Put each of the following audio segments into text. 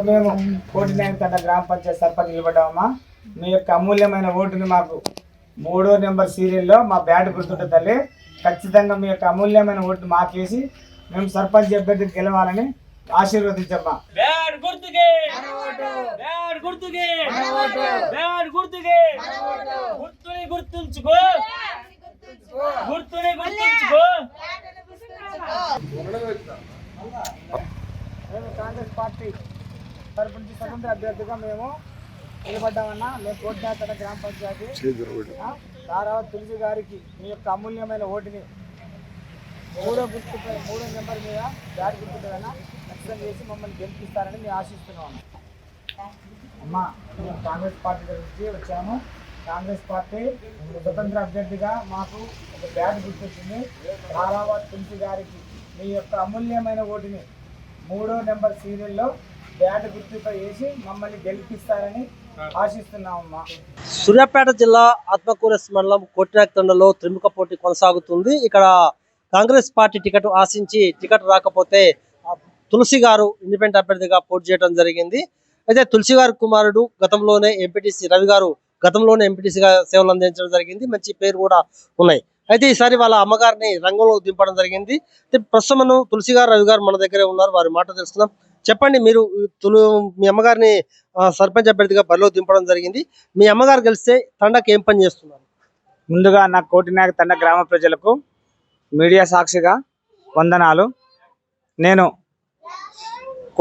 మేము కోటినేని తండ గ్రామ పంచాయతీ సర్పంచ్ నిలబడ్డామమ్మా. మీ యొక్క అమూల్యమైన ఓటుని మాకు 3వ నెంబర్ సీరియల్లో మా బ్యాట్ గుర్తుంటుంది తల్లి. ఖచ్చితంగా మీ యొక్క అమూల్యమైన ఓటుని మాకేసి మేము సర్పంచ్ అభ్యర్థికి గెలవాలని ఆశీర్వదించమ్మా. బ్యాట్ గుర్తుకే, బ్యాట్ గుర్తుకే, బ్యాట్ గుర్తుకే. గుర్తుని గుర్తుంచుకో, గుర్తుని గుర్తుంచుకో. మేము కాంగ్రెస్ పార్టీ తరపు నుంచి స్వతంత్ర అభ్యర్థిగా మేము నిలబడ్డామన్నా. మేము కోటినేని తండ గ్రామ పంచాయతీ ధారావత్ తులసి గారికి మీ యొక్క అమూల్యమైన ఓటుని 3వ నెంబర్ మీద బ్యాట్ గుర్తుంటుందన్నా ఖచ్చితంగా చేసి మమ్మల్ని గెలిపిస్తారని మేము ఆశిస్తున్నాము. అమ్మా, మేము కాంగ్రెస్ పార్టీ నుంచి వచ్చాము. కాంగ్రెస్ పార్టీ స్వతంత్ర అభ్యర్థిగా మాకు ఒక బ్యాట్ గుర్తొచ్చింది. ధారావత్ తులసి గారికి మీ యొక్క అమూల్యమైన ఓటుని 3వ నెంబర్ సీరియల్లో బ్యాట్ గుర్తుతో వేసి మమ్మల్ని గెలిపిస్తారని ఆశిస్తున్నామమ్మా. సూర్యాపేట జిల్లా ఆత్మకూరు మండలం కోటినేని తండలో త్రిముఖ పోటీ కొనసాగుతుంది. ఇక్కడ కాంగ్రెస్ పార్టీ టికెట్ ఆశించి టికెట్ రాకపోతే తులసి గారు ఇండిపెండెంట్ అభ్యర్థిగా పోటీ చేయడం జరిగింది. అయితే తులసి గారి కుమారుడు గతంలోనే ఎంపీటీసీ రవి గారు గతంలోనే ఎంపీటీసీగా సేవలు అందించడం జరిగింది. మంచి పేరు కూడా ఉన్నాయి. అయితే ఈసారి వాళ్ళ అమ్మగారిని రంగంలో దింపడం జరిగింది. ప్రస్తుతం తులసి గారు రవి గారు మన దగ్గరే ఉన్నారు. వారి మాట తెలుసుకుందాం. చెప్పండి, మీరు మీ అమ్మగారిని సర్పంచ్ అభ్యర్థిగా బరిలో దింపడం జరిగింది. మీ అమ్మగారు గెలిస్తే తండకి ఏం పని చేస్తున్నారు? ముందుగా నా కోటినేని తండ గ్రామ ప్రజలకు మీడియా సాక్షిగా వందనాలు. నేను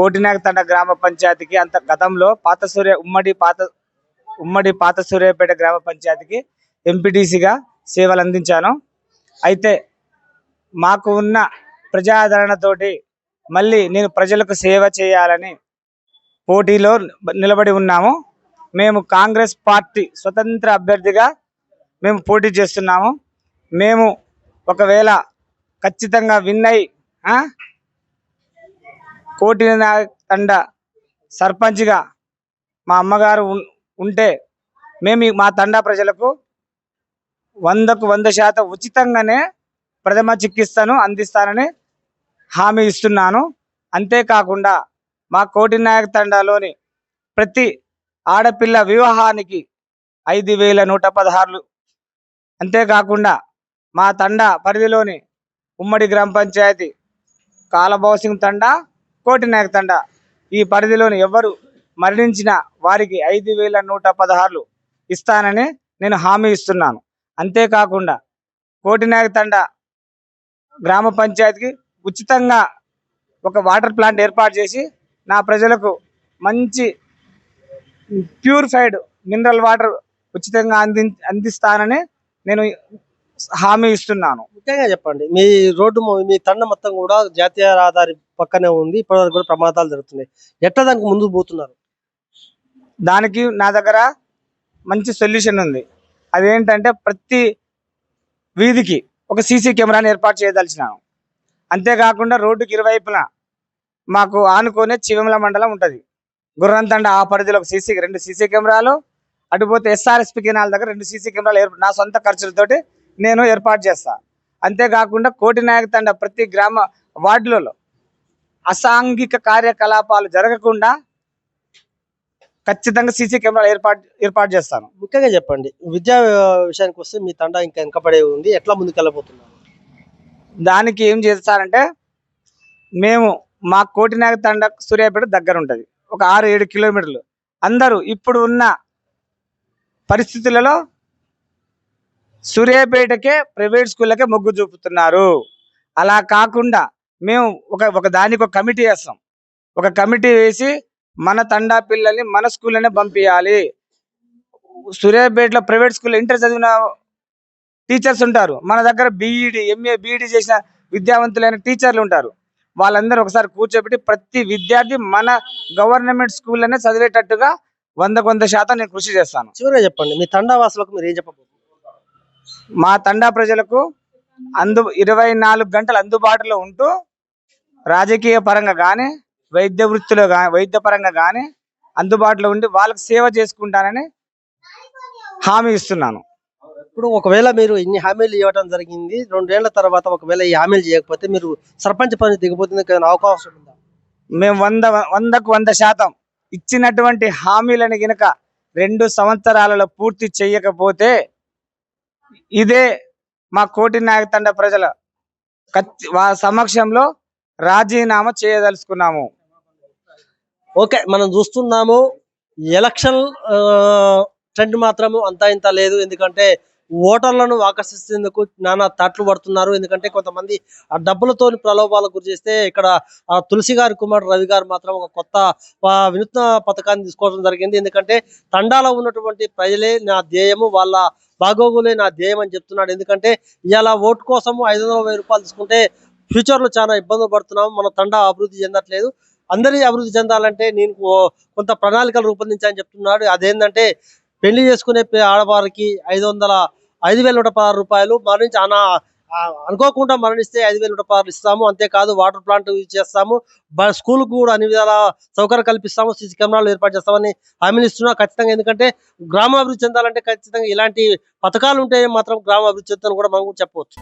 కోటినేని తండ గ్రామ పంచాయతీకి గతంలో ఉమ్మడి పాత సూర్యాపేట గ్రామ పంచాయతీకి ఎంపీటీసీగా సేవలు అందించాను. అయితే మాకు ఉన్న ప్రజాదరణతోటి మళ్ళీ నేను ప్రజలకు సేవ చేయాలని పోటీలో నిలబడి ఉన్నాము. మేము కాంగ్రెస్ పార్టీ స్వతంత్ర అభ్యర్థిగా మేము పోటీ చేస్తున్నాము. మేము ఒకవేళ ఖచ్చితంగా విన్ అయి కోటినేని తండ సర్పంచ్గా మా అమ్మగారు ఉంటే మేము మా తండా ప్రజలకు 100కు 100% ఉచితంగానే ప్రథమ చికిత్సను అందిస్తానని హామీ ఇస్తున్నాను. అంతేకాకుండా మా కోటినేని తండాలోని ప్రతి ఆడపిల్ల వివాహానికి 5,116. అంతేకాకుండా మా తండా పరిధిలోని ఉమ్మడి గ్రామ పంచాయతీ కాలబౌసింగ్ తండా, కోటినేని తండా ఈ పరిధిలోని ఎవరు మరణించిన వారికి 5,116 ఇస్తానని నేను హామీ ఇస్తున్నాను. అంతేకాకుండా కోటినేని తండా గ్రామ పంచాయతీకి ఉచితంగా ఒక వాటర్ ప్లాంట్ ఏర్పాటు చేసి నా ప్రజలకు మంచి ప్యూరిఫైడ్ మినరల్ వాటర్ ఉచితంగా అందిస్తానని నేను హామీ ఇస్తున్నాను. ముఖ్యంగా చెప్పండి, మీ తండ మొత్తం కూడా జాతీయ రహదారి పక్కనే ఉంది. ఇప్పటివరకు కూడా ప్రమాదాలు జరుగుతున్నాయి. ఎట్లా దానికి ముందుకు పోతున్నారు? దానికి నా దగ్గర మంచి సొల్యూషన్ ఉంది. అదేంటంటే ప్రతి వీధికి ఒక సీసీ కెమెరాని ఏర్పాటు చేయదలిచినాను. అంతేకాకుండా రోడ్డుకి ఇరువైపున మాకు ఆనుకునే చివెమల మండలం ఉంటుంది. గుర్రంతండ ఆ పరిధిలో ఒక 2 సీసీ కెమెరాలు, అటుపోతే ఎస్ఆర్ఎస్పి కెనాల్ దగ్గర 2 సీసీ కెమెరాలు నా సొంత ఖర్చులతోటి నేను ఏర్పాటు చేస్తాను. అంతేకాకుండా కోటినేని తండ ప్రతి గ్రామ వార్డులలో అసాంఘిక కార్యకలాపాలు జరగకుండా ఖచ్చితంగా సీసీ కెమెరాలు ఏర్పాటు చేస్తాను. ముఖ్యంగా చెప్పండి, విద్యా విషయానికి వస్తే మీ తండా ఇంకా వెనకబడే ఉంది. ఎట్లా ముందుకెళ్ళబోతున్నారు? దానికి ఏం చేస్తారంటే మేము మా కోటినేని తండ సూర్యాపేట దగ్గర ఉంటుంది, ఒక 6-7 కిలోమీటర్లు. అందరూ ఇప్పుడు ఉన్న పరిస్థితులలో సూర్యాపేటకే ప్రైవేట్ స్కూళ్ళకే మొగ్గు చూపుతున్నారు. అలా కాకుండా మేము దానికి ఒక కమిటీ వేస్తాం. ఒక కమిటీ వేసి మన తండా పిల్లల్ని మన స్కూల్లోనే పంపించాలి. సూర్యాపేటలో ప్రైవేట్ స్కూల్లో ఇంటర్ చదివిన టీచర్స్ ఉంటారు. మన దగ్గర బీఈడి, ఎంఏ, బీఈడి చేసిన విద్యావంతులైన టీచర్లు ఉంటారు. వాళ్ళందరూ ఒకసారి కూర్చోబెట్టి ప్రతి విద్యార్థి మన గవర్నమెంట్ స్కూల్లోనే చదివేటట్టుగా 100కు 100% నేను కృషి చేస్తాను. చివరిగా చెప్పండి, మీ తండా వాసులకు మీరు ఏం చెప్పబోతున్నారు? మా తండా ప్రజలకు 24 గంటలు అందుబాటులో ఉంటూ రాజకీయ పరంగా కానీ వైద్య పరంగా కానీ అందుబాటులో ఉండి వాళ్ళకి సేవ చేసుకుంటానని హామీ ఇస్తున్నాను. ఇప్పుడు ఒకవేళ మీరు ఇన్ని హామీలు ఇవ్వడం జరిగింది, 2 ఏళ్ల తర్వాత ఒకవేళ ఈ హామీలు చేయకపోతే మీరు సర్పంచ్ పని దిగిపోతుంది అవకాశం ఉందా? మేము 100కు 100% ఇచ్చినటువంటి హామీలను గినక 2 సంవత్సరాలలో పూర్తి చేయకపోతే ఇదే మా కోటి నాయకతండ ప్రజల సమక్షంలో రాజీనామా చేయదలుచుకున్నాము. ఓకే, మనం చూస్తున్నాము ఎలక్షన్ ట్రెండ్ మాత్రము అంతా ఇంత లేదు. ఎందుకంటే ఓటర్లను ఆకర్షించేందుకు నానా తట్లు పడుతున్నారు. ఎందుకంటే కొంతమంది ఆ డబ్బులతో ప్రలోభాలకు గురి చేస్తే ఇక్కడ తులసి గారి కుమారుడు రవి గారు మాత్రం ఒక కొత్త వినూత్న పథకాన్ని తీసుకోవడం జరిగింది. ఎందుకంటే తండాలో ఉన్నటువంటి ప్రజలే నా ధ్యేయము, వాళ్ళ బాగోగులే నా ధ్యేయం అని చెప్తున్నాడు. ఎందుకంటే ఇలా ఓటు కోసము 500,000 రూపాయలు తీసుకుంటే ఫ్యూచర్ లో చాలా ఇబ్బందులు పడుతున్నాము. మన తండా అభివృద్ధి చెందట్లేదు. అందరి అభివృద్ధి చెందాలంటే నేను కొంత ప్రణాళికలు రూపొందించాలని చెప్తున్నాడు. అదేంటంటే పెళ్లి చేసుకునే ఆడవారికి 5,116 రూపాయలు, మరణించి అనుకోకుండా మరణిస్తే 5,116 ఇస్తాము. అంతేకాదు వాటర్ ప్లాంట్ యూజ్ చేస్తాము, స్కూల్ కూడా అన్ని విధాల సౌకర్యం కల్పిస్తాము, సీసీ కెమెరాలు ఏర్పాటు చేస్తామని హామీలు ఇస్తున్నా ఖచ్చితంగా. ఎందుకంటే గ్రామ అభివృద్ధి చెందాలంటే ఖచ్చితంగా ఇలాంటి పథకాలు ఉంటే మాత్రం గ్రామ అభివృద్ధి చెందుతాను కూడా మనం కూడా చెప్పవచ్చు.